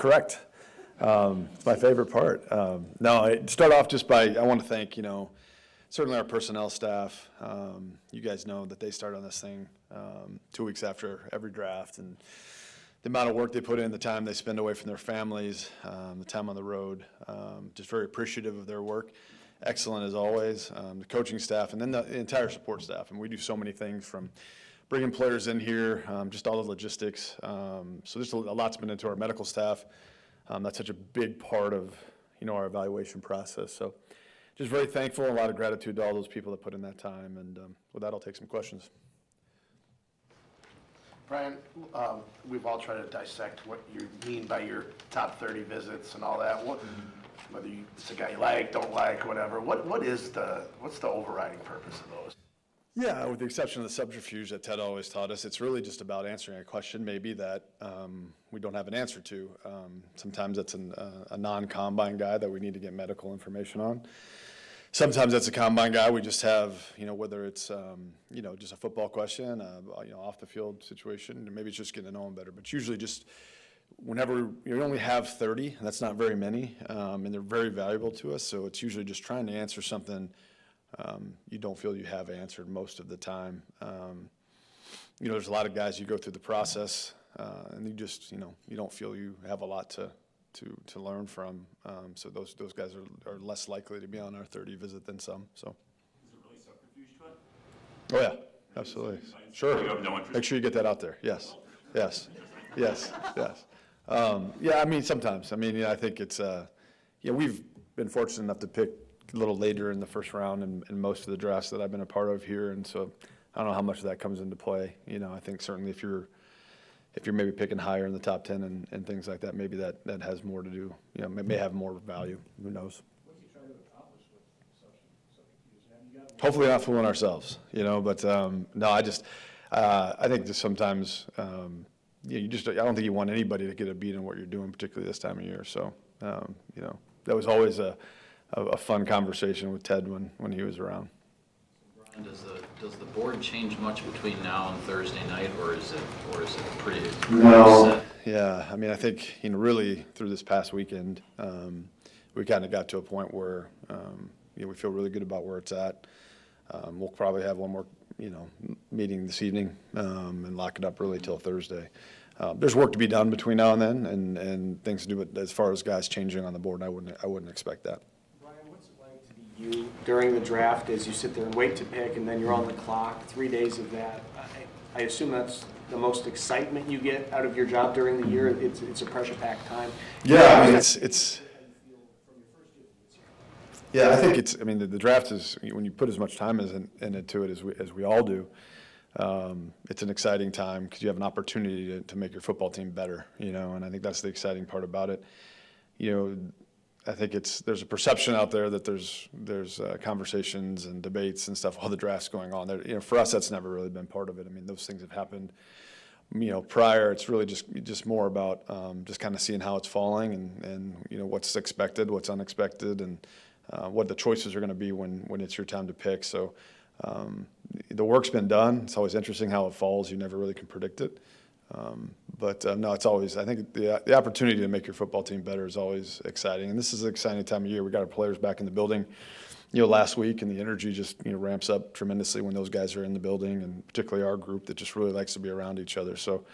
Correct. It's my favorite part. No, I start off just by, I want to thank, certainly our personnel staff. You guys know that they start on this thing 2 weeks after every draft, and the amount of work they put in, the time they spend away from their families, the time on the road, just very appreciative of their work. Excellent as always. The coaching staff, and then the entire support staff. And we do so many things from bringing players in here, just all the logistics. So there's a lot's been into our medical staff. That's such a big part of, our evaluation process. So just very thankful, a lot of gratitude to all those people that put in that time. And with that, I'll take some questions. Brian, we've all tried to dissect what you mean by your top 30 visits and all that. Whether it's a guy you like, don't like, whatever. What's the overriding purpose of those? Yeah, with the exception of the subterfuge that Ted always taught us, it's really just about answering a question maybe that we don't have an answer to. Sometimes it's a non-combine guy that we need to get medical information on. sometimes that's a combine guy. We just have, whether it's, just a football question, off the field situation, maybe it's just getting to know them better. But it's usually just whenever you only have 30, and that's not very many, and they're very valuable to us. So it's usually just trying to answer something you don't feel you have answered most of the time. There's a lot of guys you go through the process, and you just, you don't feel you have a lot to learn from. So those guys are less likely to be on our 30 visit than some. So. Is it really subterfuge to it? Oh yeah, absolutely. Sure. You have no interest? Make sure you get that out there. Yes. Yes. Yes. Yes. Yeah. I mean, sometimes. I mean, I think it's. We've been fortunate enough to pick a little later in the first round in most of the drafts that I've been a part of here, and so I don't know how much of that comes into play. I think certainly if you're maybe picking higher in the top 10 and things like that, maybe that has more to do, may have more value. Who knows? What do you try to accomplish with such a use? Hopefully not fooling ourselves, but no, I think just sometimes, I don't think you want anybody to get a beat on what you're doing, particularly this time of year. So, that was always a fun conversation with Ted when he was around. Brian, does the board change much between now and Thursday night, or is it pretty set? Yeah, I mean, I think really through this past weekend, we kind of got to a point where we feel really good about where it's at. We'll probably have one more meeting this evening and lock it up really till Thursday. There's work to be done between now and then, and things to do. But as far as guys changing on the board, I wouldn't expect that. Brian, what's it like to be you during the draft as you sit there and wait to pick, and then you're on the clock, 3 days of that? I assume that's the most excitement you get out of your job during the year. It's a pressure-packed time. Yeah, I mean, it's. Yeah, I think it's. I mean, the draft is when you put as much time into it as we all do. It's an exciting time because you have an opportunity to make your football team better, and I think that's the exciting part about it. I think there's a perception out there that there's conversations and debates and stuff while the draft's going on. There, for us, that's never really been part of it. I mean, those things have happened, prior. It's really just more about just kind of seeing how it's falling and what's expected, what's unexpected, and what the choices are going to be when it's your time to pick. So. The work's been done. It's always interesting how it falls. You never really can predict it. But no, it's always, I think the opportunity to make your football team better is always exciting. And this is an exciting time of year. We got our players back in the building, last week, and the energy just, ramps up tremendously when those guys are in the building, and particularly our group that just really likes to be around each other. So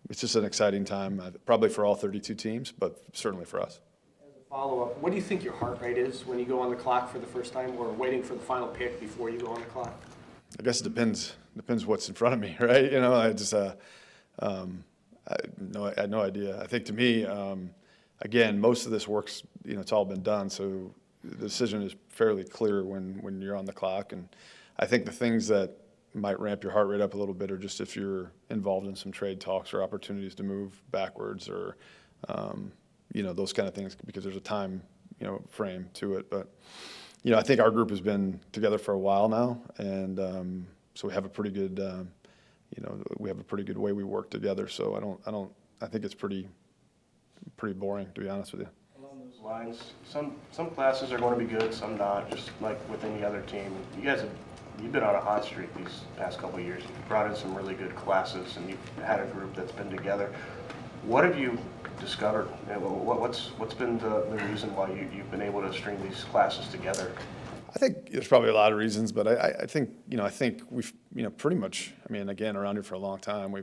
it's just an exciting time, probably for all 32 teams, but certainly for us. Follow-up, what do you think your heart rate is when you go on the clock for the first time, or waiting for the final pick before you go on the clock? I guess it depends what's in front of me, right? I just I had no idea. I think to me, again, most of this work's it's all been done, so the decision is fairly clear when you're on the clock. And I think the things that might ramp your heart rate up a little bit are just if you're involved in some trade talks or opportunities to move backwards or those kind of things, because there's a time, frame to it. But, I think our group has been together for a while now, and so we have a pretty good, way we work together. So I think it's pretty boring, to be honest with you. Along those lines, some classes are going to be good, some not, just like with any other team. You've been on a hot streak these past couple of years. You've brought in some really good classes, and you've had a group that's been together. What have you discovered? What's been the reason why you've been able to string these classes together? I think there's probably a lot of reasons, but I think we've pretty much. I mean, again, around here for a long time,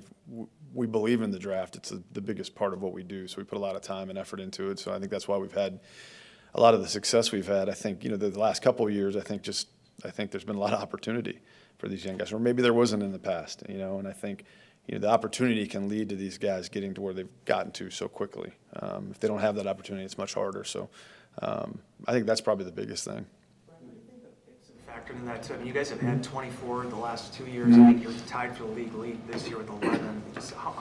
we believe in the draft. It's the biggest part of what we do, so we put a lot of time and effort into it. So I think that's why we've had a lot of the success we've had. I think the last couple of years, I think there's been a lot of opportunity for these young guys, or maybe there wasn't in the past. And I think. The opportunity can lead to these guys getting to where they've gotten to so quickly. If they don't have that opportunity, it's much harder. So I think that's probably the biggest thing. Brian, do you think that it's a factor in that too? I mean, you guys have had 24 the last 2 years. I think you're tied for the league lead this year with 11. Just how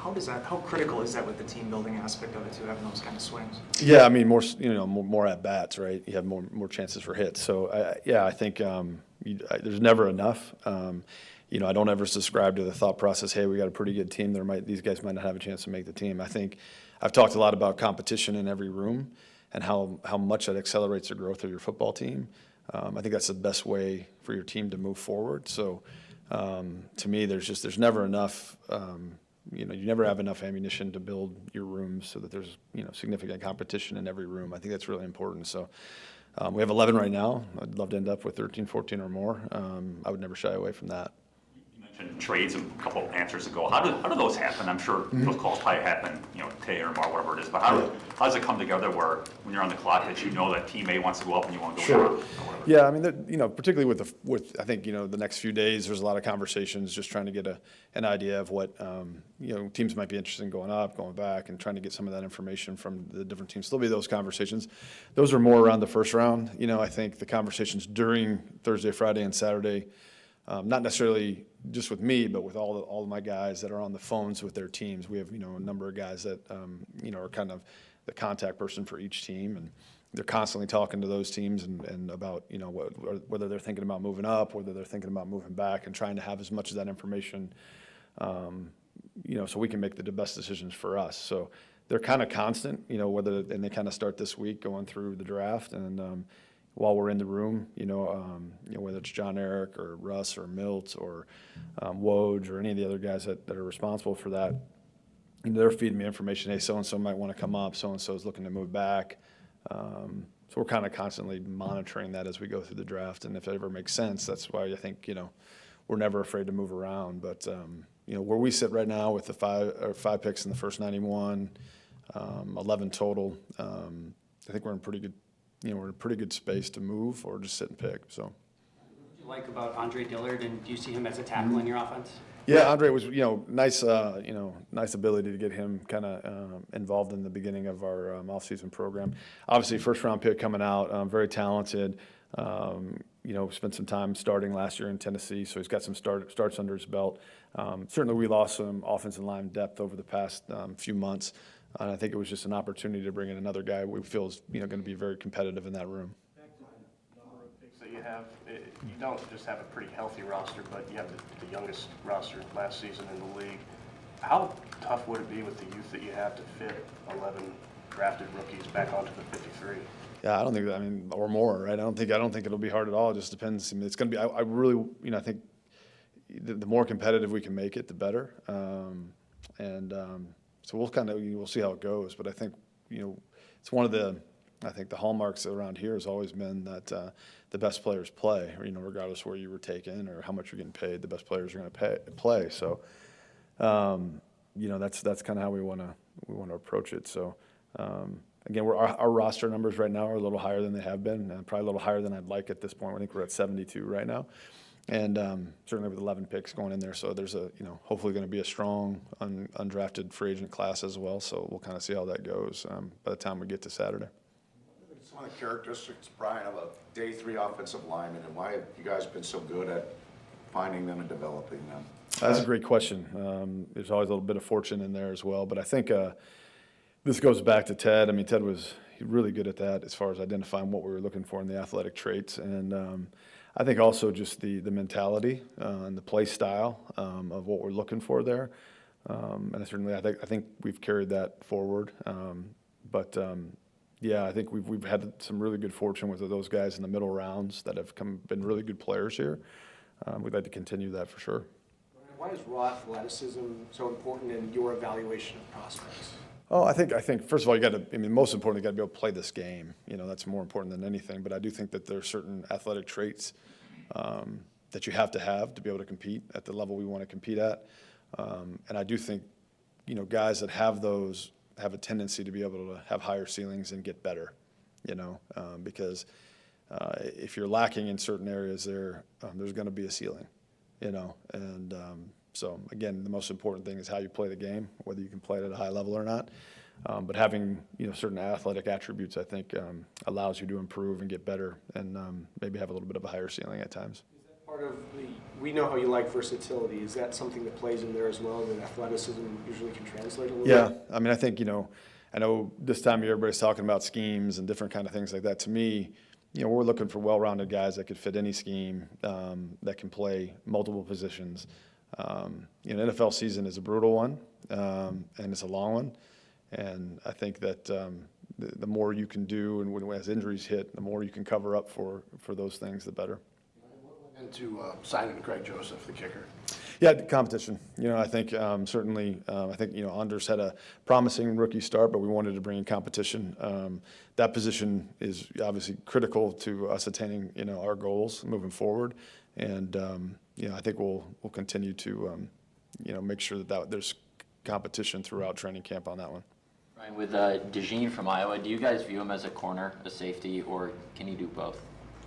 critical is that with the team building aspect of it too, having those kind of swings? Yeah, I mean, more at bats, right? You have more chances for hits. So I think there's never enough. I don't ever subscribe to the thought process, hey, we got a pretty good team. These guys might not have a chance to make the team. I think I've talked a lot about competition in every room and how much that accelerates the growth of your football team. I think that's the best way for your team to move forward. So to me, there's never enough, you never have enough ammunition to build your rooms so that there's, significant competition in every room. I think that's really important. So we have 11 right now. I'd love to end up with 13, 14 or more. I would never shy away from that. You mentioned trades a couple answers ago. How do those happen? I'm sure those calls probably happen, today or tomorrow, whatever it is. But how does it come together where when you're on the clock that that teammate wants to go up and you want to go down or whatever? Yeah, I mean, particularly with I think the next few days, there's a lot of conversations just trying to get an idea of what teams might be interested in going up, going back, and trying to get some of that information from the different teams. There'll be those conversations. Those are more around the first round. I think the conversations during Thursday, Friday, and Saturday, not necessarily just with me, but with all of my guys that are on the phones with their teams. We have a number of guys that are kind of the contact person for each team, and they're constantly talking to those teams and about whether they're thinking about moving up, whether they're thinking about moving back, and trying to have as much of that information, so we can make the best decisions for us. So they're kind of constant, and they kind of start this week going through the draft, and while we're in the room, whether it's John Eric or Russ or Milt or Woj or any of the other guys that are responsible for that, they're feeding me information. Hey, so-and-so might want to come up. So-and-so is looking to move back. So we're kind of constantly monitoring that as we go through the draft. And if it ever makes sense, that's why I think, we're never afraid to move around. But, where we sit right now with the five picks in the first 91, 11 total, I think we're in pretty good, we're in a pretty good space to move or just sit and pick. So. What do you like about Andre Dillard, and do you see him as a tackle in your offense? Yeah, Andre was, nice, nice ability to get him kind of involved in the beginning of our off-season program. Obviously, first-round pick coming out, very talented. Spent some time starting last year in Tennessee, so he's got some starts under his belt. Certainly, we lost some offensive line depth over the past few months, and I think it was just an opportunity to bring in another guy we feel is, going to be very competitive in that room. That you have, you don't just have a pretty healthy roster, but you have the youngest roster last season in the league. How tough would it be with the youth that you have to fit 11 drafted rookies back onto the 53? Yeah, I don't think or more, right? I don't think it'll be hard at all. It just depends. I mean, it's going to be. I really, I think the more competitive we can make it, the better. So we'll see how it goes. But I think it's one of the. I think the hallmarks around here has always been that the best players play, regardless of where you were taken or how much you're getting paid, the best players are going to play. So, that's kind of how we want to approach it. So, again, our roster numbers right now are a little higher than they have been, and probably a little higher than I'd like at this point. I think we're at 72 right now, and certainly with 11 picks going in there. So there's hopefully going to be a strong undrafted free agent class as well. So we'll kind of see how that goes by the time we get to Saturday. Some of the characteristics, Brian, of a day 3 offensive lineman, and why have you guys been so good at finding them and developing them? That's a great question. There's always a little bit of fortune in there as well, but I think this goes back to Ted. I mean, Ted was really good at that as far as identifying what we were looking for in the athletic traits, and I think also just the mentality and the play style of what we're looking for there. And certainly, I think we've carried that forward, yeah, I think we've had some really good fortune with those guys in the middle rounds that have been really good players here. We'd like to continue that for sure. Why is raw athleticism so important in your evaluation of prospects? Oh, I think first of all, most importantly, you got to be able to play this game. That's more important than anything. But I do think that there are certain athletic traits that you have to be able to compete at the level we want to compete at. And I do think, guys that have those have a tendency to be able to have higher ceilings and get better, because if you're lacking in certain areas there's going to be a ceiling, and so again, the most important thing is how you play the game, whether you can play it at a high level or not. But having certain athletic attributes, I think, allows you to improve and get better, and maybe have a little bit of a higher ceiling at times. Is that part of we know how you like versatility. Is that something that plays in there as well, that athleticism usually can translate a little bit? Yeah, I mean, I think, I know this time of year everybody's talking about schemes and different kind of things like that. To me, we're looking for well-rounded guys that could fit any scheme, that can play multiple positions. NFL season is a brutal one, and it's a long one. And I think that, the more you can do, and when as injuries hit, the more you can cover up for those things, the better. And to signing Greg Joseph, the kicker. Yeah, competition. I think certainly, I think, Anders had a promising rookie start, but we wanted to bring in competition. That position is obviously critical to us attaining, our goals moving forward. And, I think we'll continue to, make sure that there's competition throughout training camp on that one. Ryan, with DeJean from Iowa, do you guys view him as a corner, a safety, or can he do both?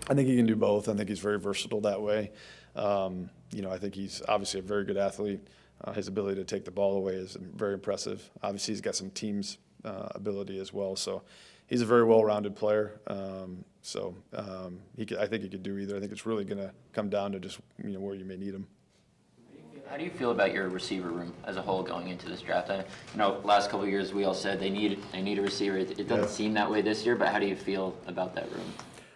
I think he can do both. I think he's very versatile that way. I think he's obviously a very good athlete. His ability to take the ball away is very impressive. Obviously, he's got some team's ability as well. So he's a very well-rounded player. I think he could do either. I think it's really going to come down to just where you may need him. How do you feel about your receiver room as a whole going into this draft? Last couple of years we all said they need a receiver. It doesn't seem that way this year, but how do you feel about that room?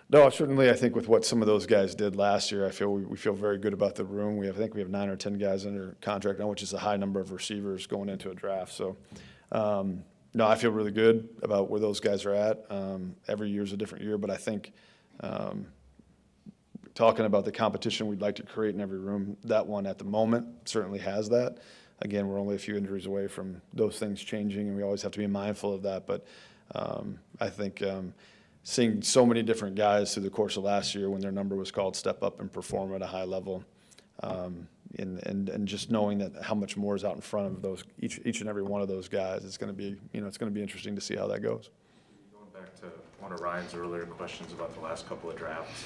No, certainly. I think with what some of those guys did last year, I feel we feel very good about the room. I think we have 9 or 10 guys under contract now, which is a high number of receivers going into a draft. So, no, I feel really good about where those guys are at. Every year is a different year, but I think talking about the competition we'd like to create in every room, that one at the moment certainly has that. Again, we're only a few injuries away from those things changing, and we always have to be mindful of that. But I think seeing so many different guys through the course of last year when their number was called step up and perform at a high level, and just knowing that how much more is out in front of those each and every one of those guys, it's going to be it's going to be interesting to see how that goes. Going back to one of Ryan's earlier questions about the last couple of drafts,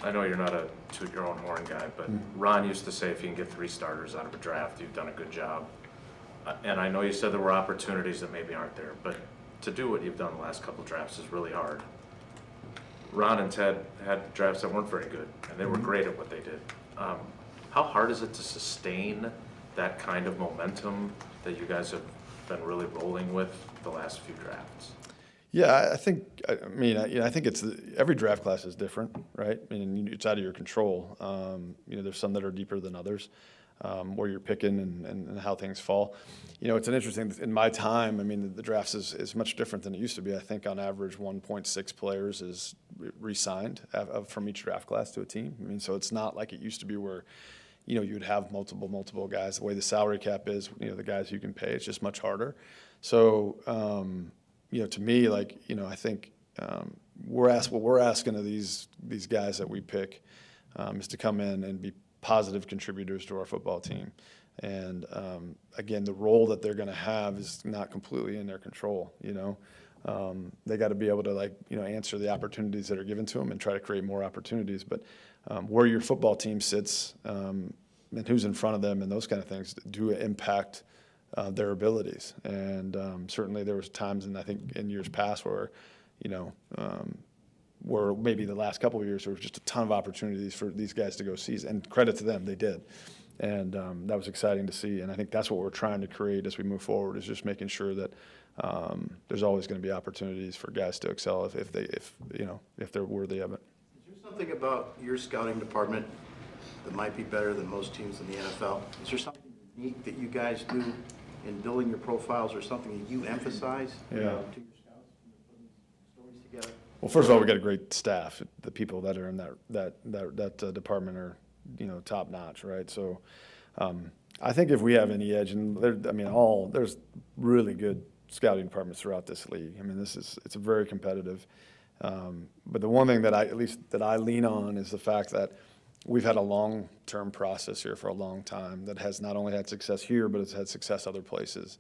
I know you're not a toot your own horn guy, but Ron used to say if you can get 3 starters out of a draft, you've done a good job. And I know you said there were opportunities that maybe aren't there, but to do what you've done the last couple of drafts is really hard. Ron and Ted had drafts that weren't very good, and they were great at what they did. How hard is it to sustain that kind of momentum that you guys have been really rolling with the last few drafts? Yeah, I think it's every draft class is different, right? It's out of your control. There's some that are deeper than others, where you're picking and how things fall. It's an interesting, in my time, the drafts is much different than it used to be. I think on average 1.6 players is re-signed from each draft class to a team. So it's not like it used to be where, you'd have multiple guys. The way the salary cap is, the guys you can pay, it's just much harder. So, to me, I think what we're asking of these guys that we pick is to come in and be positive contributors to our football team. And again, the role that they're going to have is not completely in their control. They got to be able to answer the opportunities that are given to them and try to create more opportunities. But where your football team sits and who's in front of them and those kind of things do impact their abilities. And certainly there was times, I think in years past where, where maybe the last couple of years there was just a ton of opportunities for these guys to go seize, and credit to them, they did. And that was exciting to see. And I think that's what we're trying to create as we move forward, is just making sure that there's always going to be opportunities for guys to excel if they're worthy of it. Is there something about your scouting department that might be better than most teams in the NFL? Is there something unique that you guys do in building your profiles, or something that you emphasize to your scouts when you're putting stories together? Well, first of all, we got a great staff. The people that are in that department are, top notch, right? So, I think if we have any edge, and there's really good scouting departments throughout this league. It's a very competitive. But the one thing that I lean on is the fact that we've had a long-term process here for a long time that has not only had success here, but it's had success other places.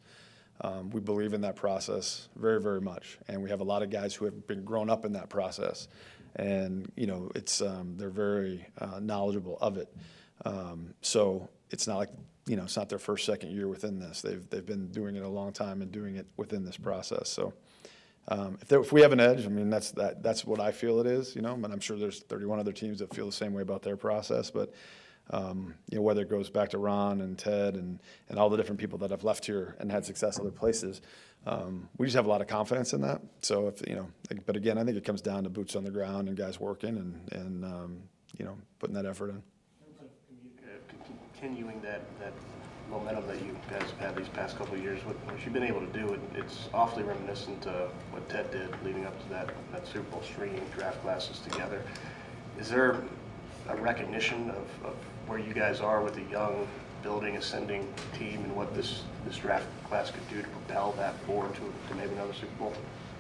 We believe in that process very, very much, and we have a lot of guys who have been grown up in that process, and they're very knowledgeable of it. So it's not like it's not their first, second year within this. They've been doing it a long time and doing it within this process. So if we have an edge, that's what I feel it is. And I'm sure there's 31 other teams that feel the same way about their process, but. Whether it goes back to Ron and Ted and all the different people that have left here and had success other places, we just have a lot of confidence in that. So but again, I think it comes down to boots on the ground and guys working and putting that effort in. Continuing that momentum that you guys have had these past couple of years, what you've been able to do, it's awfully reminiscent to what Ted did leading up to that Super Bowl stringing draft classes together. Is there a recognition of where you guys are with a young, building, ascending team and what this draft class could do to propel that forward to maybe another Super Bowl?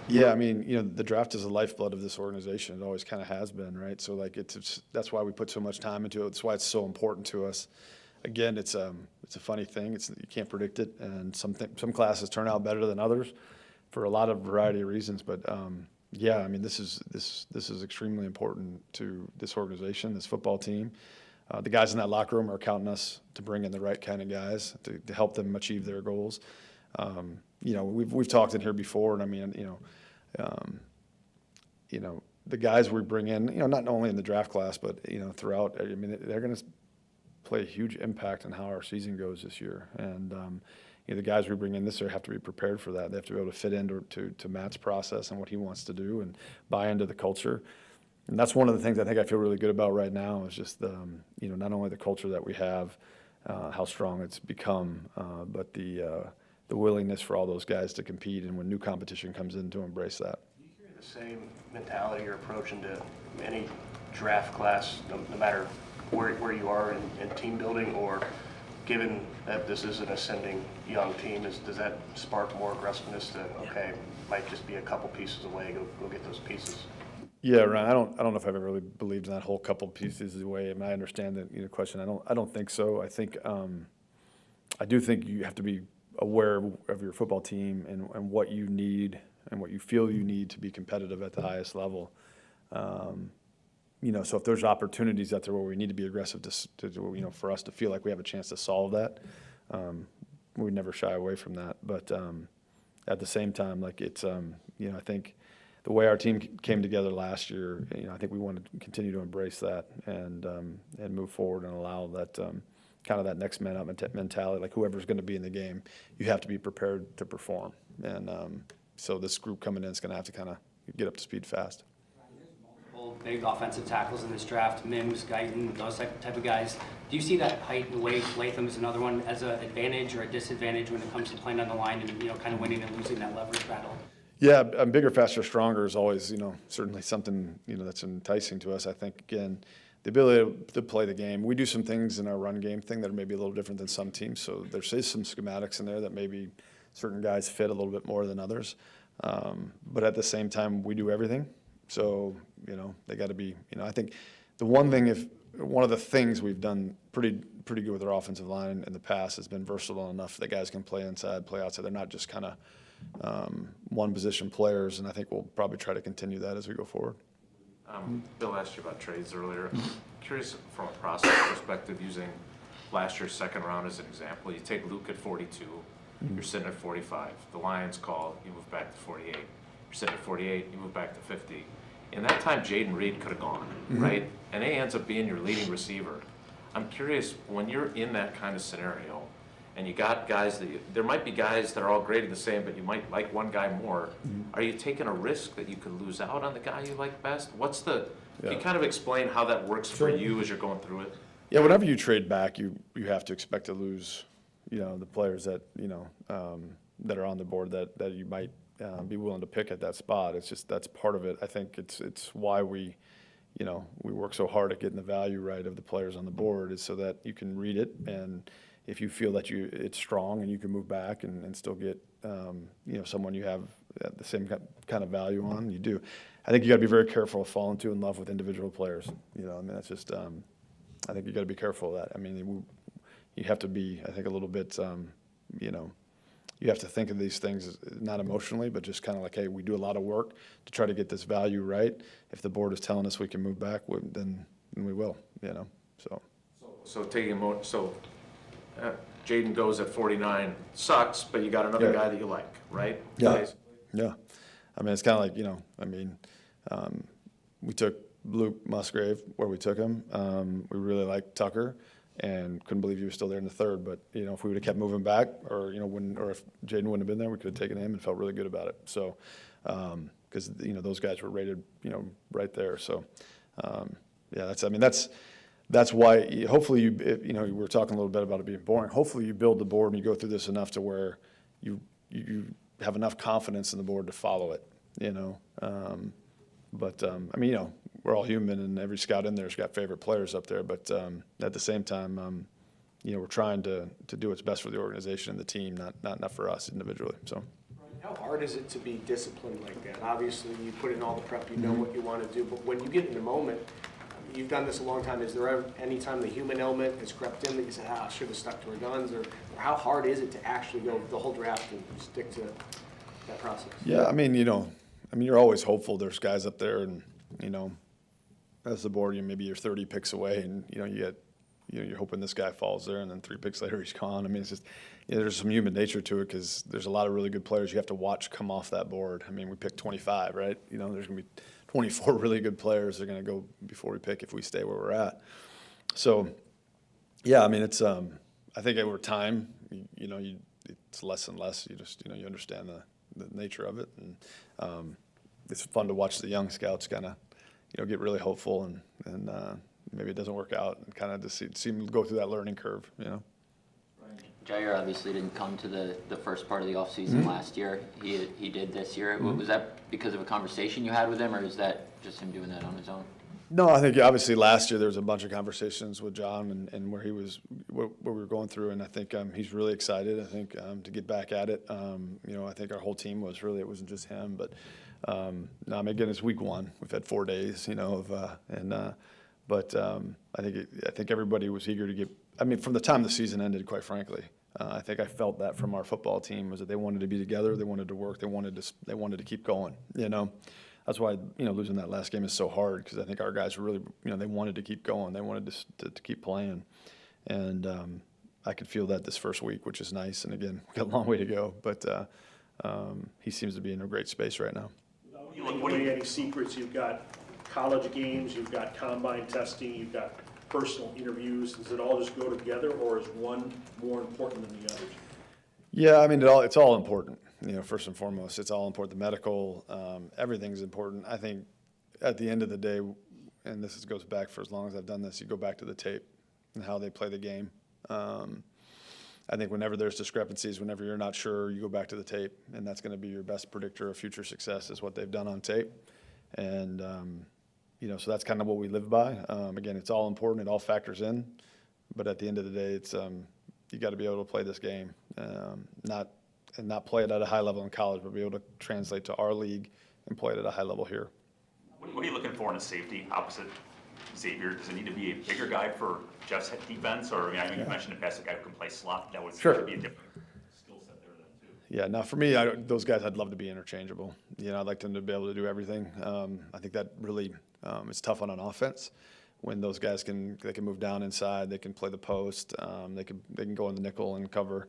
Yeah, I mean, the draft is the lifeblood of this organization. It always kind of has been, right? So like that's why we put so much time into it. That's why it's so important to us. Again, it's a funny thing. You can't predict it, and some classes turn out better than others for a lot of variety of reasons. But yeah, I mean, this is extremely important to this organization, this football team. The guys in that locker room are counting us to bring in the right kind of guys to help them achieve their goals. We've talked in here before, and I mean, the guys we bring in, not only in the draft class, but throughout. I mean, they're going to play a huge impact on how our season goes this year. And the guys we bring in this year have to be prepared for that. They have to be able to fit into to Matt's process and what he wants to do, and buy into the culture. And that's one of the things I think I feel really good about right now is just not only the culture that we have, how strong it's become, but the willingness for all those guys to compete, and when new competition comes in, to embrace that. Do you carry the same mentality or approach into any draft class, no matter where you are in team building, or given that this is an ascending young team, does that spark more aggressiveness to, okay, might just be a couple pieces away, go get those pieces? Yeah, Ryan, I don't know if I've ever really believed in that whole couple pieces away. I mean, I understand the question. I don't think so. I think I do think you have to be aware of your football team and what you need and what you feel you need to be competitive at the highest level. So if there's opportunities out there where we need to be aggressive for us to feel like we have a chance to solve that, we never shy away from that. But at the same time, like I think the way our team came together last year, I think we want to continue to embrace that and move forward and allow that kind of that next man up mentality. Like whoever's going to be in the game, you have to be prepared to perform. And so this group coming in is going to have to kind of get up to speed fast. Big offensive tackles in this draft, Mims, Guyton, those type of guys. Do you see that height and weight, Latham is another one, as an advantage or a disadvantage when it comes to playing on the line and kind of winning and losing that leverage battle? Yeah, bigger, faster, stronger is always certainly something that's enticing to us. I think again, the ability to play the game. We do some things in our run game thing that are maybe a little different than some teams. So there's some schematics in there that maybe certain guys fit a little bit more than others. But at the same time, we do everything. So, they got to be, I think one of the things we've done pretty good with our offensive line in the past has been versatile enough that guys can play inside, play outside. They're not just kind of one position players, and I think we'll probably try to continue that as we go forward. Bill asked you about trades earlier. Curious from a process perspective, using last year's second round as an example. You take Luke at 42, you're sitting at 45. The Lions call, you move back to 48. You're sitting at 48, you move back to 50. In that time, Jaden Reed could have gone, right? And he ends up being your leading receiver. I'm curious, when you're in that kind of scenario, and you got guys there might be guys that are all graded the same, but you might like one guy more. Are you taking a risk that you could lose out on the guy you like best? Can you kind of explain how that works for you as you're going through it? Yeah, whenever you trade back, you have to expect to lose, the players that, that are on the board that you might be willing to pick at that spot. It's just, that's part of it. I think it's why we work so hard at getting the value right of the players on the board, is so that you can read it, and if you feel that it's strong and you can move back and still get someone you have the same kind of value on, you do. I think you got to be very careful of falling too in love with individual players. That's just I think you got to be careful of that. I mean, you have to be, I think, a little bit you have to think of these things not emotionally, but just kind of like, hey, we do a lot of work to try to get this value right. If the board is telling us we can move back, then we will. So Jaden goes at 49, sucks, but you got another guy that you like, right? Yeah. Yeah. I mean, it's kind of like, we took Luke Musgrave where we took him. We really liked Tucker and couldn't believe he was still there in the third. But, if we would have kept moving back, or if Jaden wouldn't have been there, we could have taken him and felt really good about it. So, because, those guys were rated, right there. So, that's that's why, hopefully you know, we were talking a little bit about it being boring. Hopefully you build the board and you go through this enough to where you have enough confidence in the board to follow it, you know. I mean, you know, we're all human and every scout in there's got favorite players up there, but at the same time, you know, we're trying to do what's best for the organization and the team, not for us individually, so. How hard is it to be disciplined like that? Obviously, you put in all the prep, you know what you want to do, but when you get in the moment, you've done this a long time, is there ever any time the human element has crept in that you say, I should have stuck to our guns, or how hard is it to actually go the whole draft and stick to that process? Yeah, I mean, you know, you're always hopeful. There's guys up there, and you know, as the board, maybe you're 30 picks away, and you know, you're hoping this guy falls there, and then 3 picks later he's gone. I mean, it's just, you know, there's some human nature to it because there's a lot of really good players you have to watch come off that board. I mean, we picked 25, right? You know, there's gonna be 24 really good players that are gonna go before we pick if we stay where we're at. So, yeah, I mean, it's I think over time, you know, it's less and less. You just, you know, you understand the nature of it, and it's fun to watch the young scouts kind of, you know, get really hopeful and maybe it doesn't work out and kind of just see them go through that learning curve, you know. Jair obviously didn't come to the first part of the offseason last year. He did this year. Was that because of a conversation you had with him, or is that just him doing that on his own? No, I think obviously last year there was a bunch of conversations with John and where he was, what we were going through, and I think he's really excited. I think to get back at it. You know, I think our whole team was really, it wasn't just him, but no, I mean, again, it's week 1. We've had 4 days, you know, but I think everybody was eager to get. I mean, from the time the season ended, quite frankly, I think I felt that from our football team was that they wanted to be together, they wanted to work, they wanted to keep going, you know. That's why, you know, losing that last game is so hard because I think our guys really, you know, they wanted to keep going. They wanted to keep playing. And I could feel that this first week, which is nice. And again, we've got a long way to go. But he seems to be in a great space right now. Without giving away any secrets, you've got college games, you've got combine testing, you've got personal interviews. Does it all just go together, or is one more important than the others? Yeah, I mean, it's all important. You know, first and foremost, it's all important. The medical, everything's important. I think at the end of the day, and this goes back for as long as I've done this, you go back to the tape and how they play the game. I think whenever there's discrepancies, whenever you're not sure, you go back to the tape, and that's going to be your best predictor of future success is what they've done on tape. And, you know, so that's kind of what we live by. Again, it's all important. It all factors in. But at the end of the day, it's you got to be able to play this game, not play it at a high level in college, but be able to translate to our league and play it at a high level here. What are you looking for in a safety opposite Xavier? Does it need to be a bigger guy for Jeff's defense? Or, I mean, I know you mentioned the best guy who can play slot. That would Sure. be a different skill set there then, too. Yeah, now for me, those guys, I'd love to be interchangeable. You know, I'd like them to be able to do everything. I think that really is tough on an offense when those guys can move down inside, they can play the post, they can go in the nickel and cover.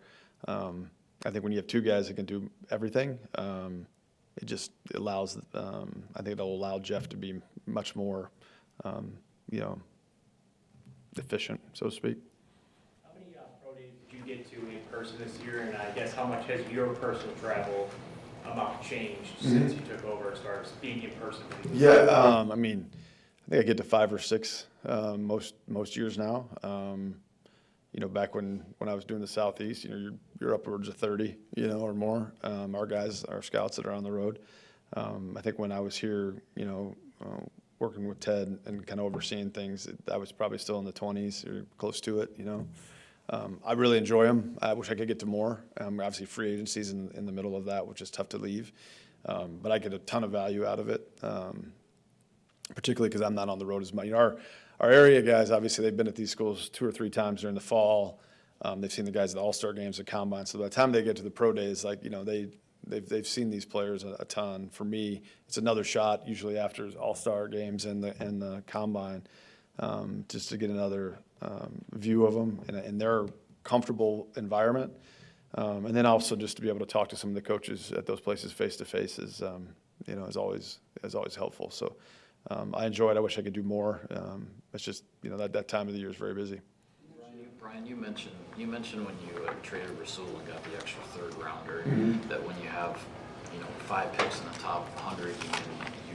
I think when you have 2 guys that can do everything, it just allows. I think it'll allow Jeff to be much more, you know, efficient, so to speak. How many pro days did you get to in person this year, and I guess how much has your personal travel amount changed since you took over as far as being in person? Yeah, I mean, I think I get to 5 or 6 most years now. You know, back when I was doing the Southeast, you know, you're upwards of 30, you know, or more. Our scouts that are on the road. I think when I was here, you know, working with Ted and kind of overseeing things, I was probably still in the 20s or close to it, you know. I really enjoy them. I wish I could get to more. Obviously, free agency's in the middle of that, which is tough to leave. But I get a ton of value out of it, particularly because I'm not on the road as much. You know, our area guys, obviously, they've been at these schools 2 or 3 times during the fall. They've seen the guys at the All-Star games, the combine. So by the time they get to the pro days, like, you know, they've seen these players a ton. For me, it's another shot, usually after All-Star games and the combine, just to get another view of them in their comfortable environment. And then also just to be able to talk to some of the coaches at those places face to face is, you know, is always helpful. So I enjoy it. I wish I could do more. It's just, you know, that time of the year is very busy. Brian, you mentioned when you traded Rasul and got the extra 3rd rounder, that when you have, you know, 5 picks in the top 100, you can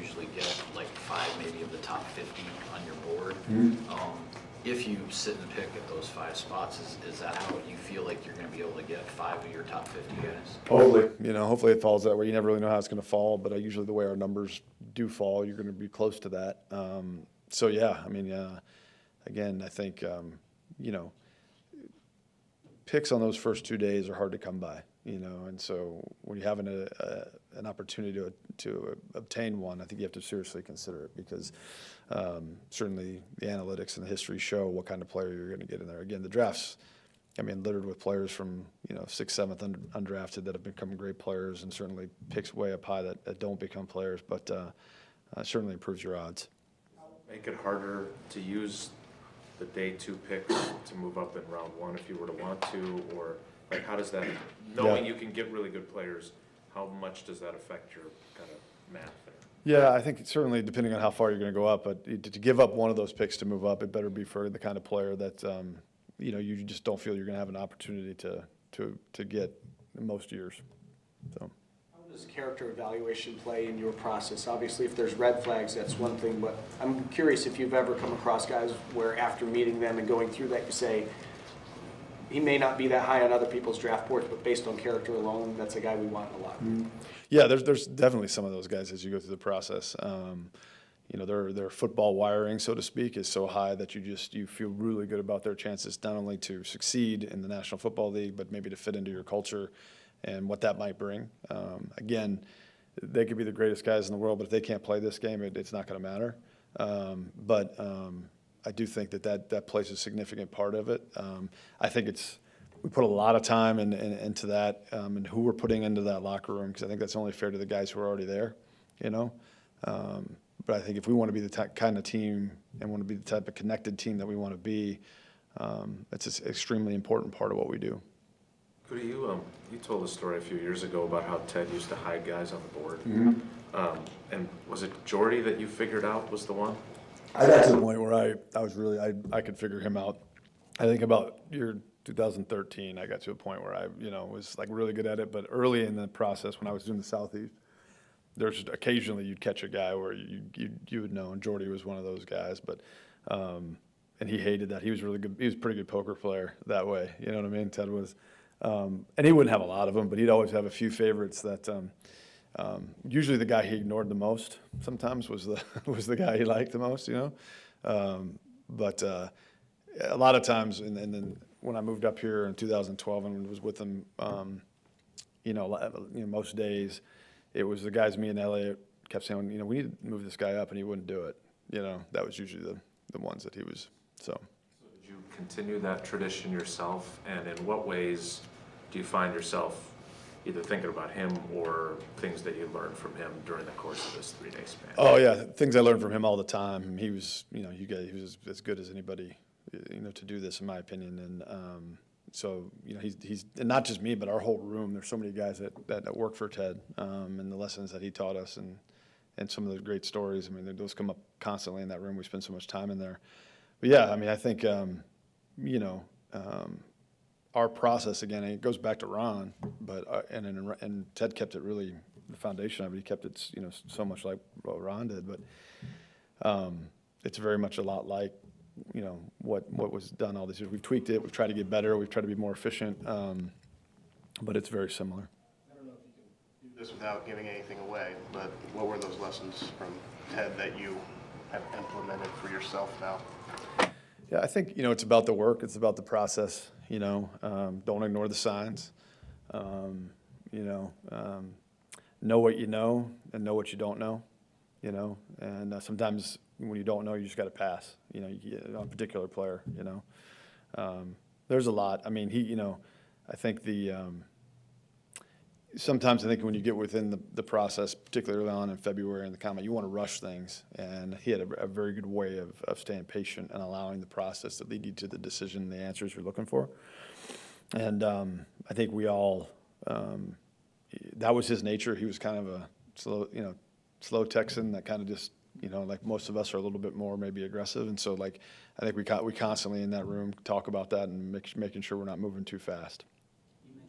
usually get like 5 maybe of the top 50 on your board. if you sit and pick at those 5 spots, is that how you feel like you're gonna be able to get 5 of your top 50 guys? Hopefully, hopefully it falls that way. You never really know how it's going to fall, but usually the way our numbers do fall, you're going to be close to that. So yeah, I mean, again, I think, picks on those first 2 days are hard to come by, and so when you have an opportunity to obtain one, I think you have to seriously consider it because certainly the analytics and the history show what kind of player you're going to get in there. Again, the draft's, littered with players from, 6th, 7th undrafted that have become great players, and certainly picks way up high that don't become players, but certainly improves your odds. Make it harder to use the day 2 picks to move up in round 1 if you were to want to, or like how does that, knowing you can get really good players, how much does that affect your kind of math there? Yeah, I think certainly depending on how far you're going to go up, but to give up one of those picks to move up, it better be for the kind of player that you just don't feel you're going to have an opportunity to get in most years. So. How does character evaluation play in your process? Obviously, if there's red flags, that's one thing, but I'm curious if you've ever come across guys where after meeting them and going through that, you say, he may not be that high on other people's draft boards, but based on character alone, that's a guy we want in the locker room. Yeah, there's definitely some of those guys as you go through the process. Their football wiring, so to speak, is so high that you feel really good about their chances not only to succeed in the National Football League, but maybe to fit into your culture and what that might bring. Again, they could be the greatest guys in the world, but if they can't play this game, it's not going to matter. But I do think that plays a significant part of it. I think we put a lot of time into that and who we're putting into that locker room, because I think that's only fair to the guys who are already there, But I think if we want to be the kind of team and want to be the type of connected team that we want to be, it's an extremely important part of what we do. Cody, you told a story a few years ago about how Ted used to hide guys on the board. And was it Jordy that you figured out was the one? I got to the point where I could figure him out. I think about year 2013, I got to a point where I was like really good at it. But early in the process, when I was doing the Southeast, there's occasionally you'd catch a guy where you would know, and Jordy was one of those guys. But and he hated that. He was really good. He was a pretty good poker player that way. You know what I mean? Ted was, and he wouldn't have a lot of them, but he'd always have a few favorites that. Usually the guy he ignored the most sometimes was the guy he liked the most, But a lot of times, and then when I moved up here in 2012 and was with him, most days, it was the guys me and Elliot kept saying, we need to move this guy up, and he wouldn't do it. That was usually the ones that he was, so. Did you continue that tradition yourself, and in what ways do you find yourself either thinking about him or things that you learned from him during the course of this 3-day span? Oh yeah, things I learned from him all the time. He was, he was as good as anybody, to do this, in my opinion. And so, he's and not just me, but our whole room. There's so many guys that work for Ted, and the lessons that he taught us, and some of those great stories. I mean, those come up constantly in that room. We spend so much time in there. But yeah, I mean, I think, our process, again, it goes back to Ron, but and Ted kept it really, the foundation of it, he kept it, so much like what Ron did, but it's very much a lot like, what was done all these years. We've tweaked it, we've tried to get better, we've tried to be more efficient, but it's very similar. I don't know if you can do this without giving anything away, but what were those lessons from Ted that you have implemented for yourself now? Yeah, I think, it's about the work, it's about the process, don't ignore the signs, know what you know and know what you don't know, and sometimes when you don't know, you just got to pass, on a particular player, there's a lot. I mean, I think sometimes I think when you get within the process, particularly early on in February in the combine, you want to rush things. And he had a very good way of staying patient and allowing the process to lead you to the decision and the answers you're looking for. And I think we all, that was his nature. He was kind of a slow Texan that kind of just, like most of us are a little bit more maybe aggressive. And so I think we constantly in that room talk about that and making sure we're not moving too fast.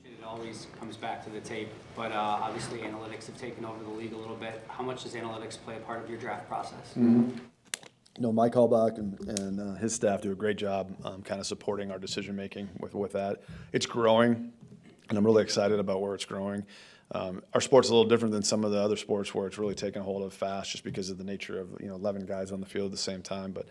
It always comes back to the tape, but obviously analytics have taken over the league a little bit. How much does analytics play a part of your draft process? Mike Hallbach and his staff do a great job kind of supporting our decision-making with that. It's growing, and I'm really excited about where it's growing. Our sport's a little different than some of the other sports where it's really taken hold of fast just because of the nature of, 11 guys on the field at the same time. But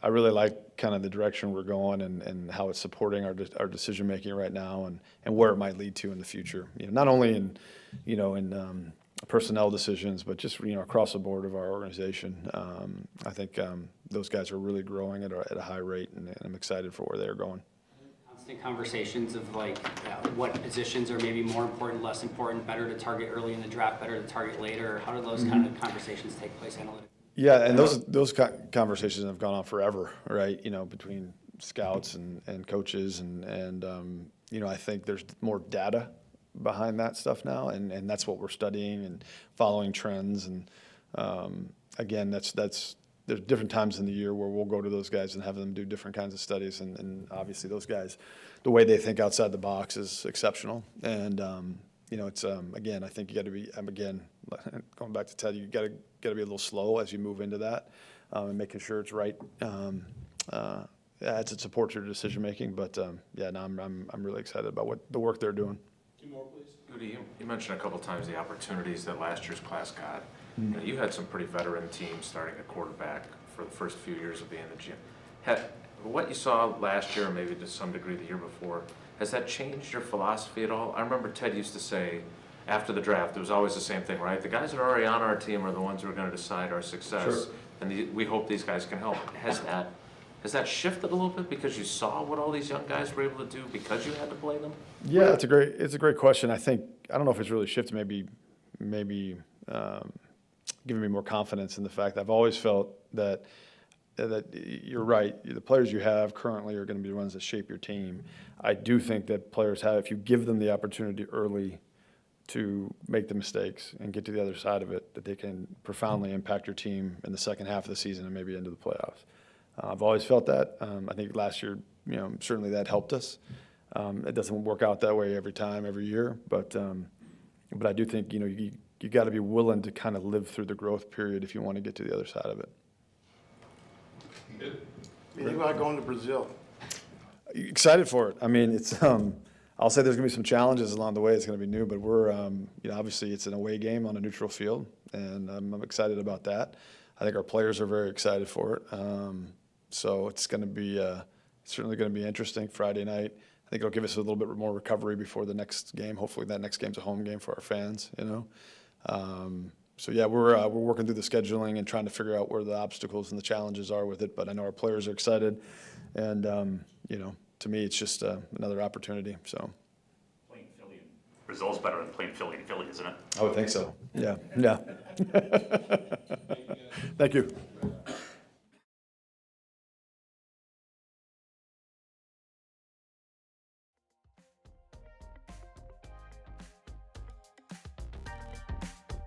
I really like kind of the direction we're going and how it's supporting our decision-making right now and where it might lead to in the future. Not only in personnel decisions, but just, across the board of our organization. I think those guys are really growing at a high rate, and I'm excited for where they're going. Constant conversations of what positions are maybe more important, less important, better to target early in the draft, better to target later. How do those kind of conversations take place analytically? Yeah, and those conversations have gone on forever, right? Between scouts and coaches, and I think there's more data behind that stuff now, and that's what we're studying and following trends. And again, there's different times in the year where we'll go to those guys and have them do different kinds of studies, and obviously those guys, the way they think outside the box is exceptional. And it's again, I think you got to be going back to Ted, you got to be a little slow as you move into that, and making sure it's right as it supports your decision making. But I'm really excited about the work they're doing. Two more, please. Goody, you mentioned a couple times the opportunities that last year's class got. You had some pretty veteran teams starting at quarterback for the first few years of being in the gym. What you saw last year, or maybe to some degree the year before, has that changed your philosophy at all? I remember Ted used to say, after the draft, it was always the same thing, right? The guys that are already on our team are the ones who are going to decide our success, Sure. And we hope these guys can help. Has that shifted a little bit because you saw what all these young guys were able to do because you had to play them? Yeah, it's a great question. I don't know if it's really shifted. Maybe giving me more confidence in the fact that I've always felt that you're right. The players you have currently are going to be the ones that shape your team. I do think that players have, if you give them the opportunity early to make the mistakes and get to the other side of it, that they can profoundly impact your team in the second half of the season and maybe into the playoffs. I've always felt that. I think last year, certainly that helped us. It doesn't work out that way every time, every year, but I do think, you got to be willing to kind of live through the growth period if you want to get to the other side of it. What do you think about going to Brazil? Excited for it. I mean, it's I'll say there's going to be some challenges along the way. It's going to be new, but we're obviously it's an away game on a neutral field, and I'm excited about that. I think our players are very excited for it. So it's going to be certainly going to be interesting Friday night. I think it'll give us a little bit more recovery before the next game. Hopefully that next game's a home game for our fans, So yeah, we're working through the scheduling and trying to figure out where the obstacles and the challenges are with it. But I know our players are excited, and to me, it's just another opportunity. So Playing Philly in Brazil's better than playing Philly in Philly, isn't it? I would think so. Yeah. Thank you.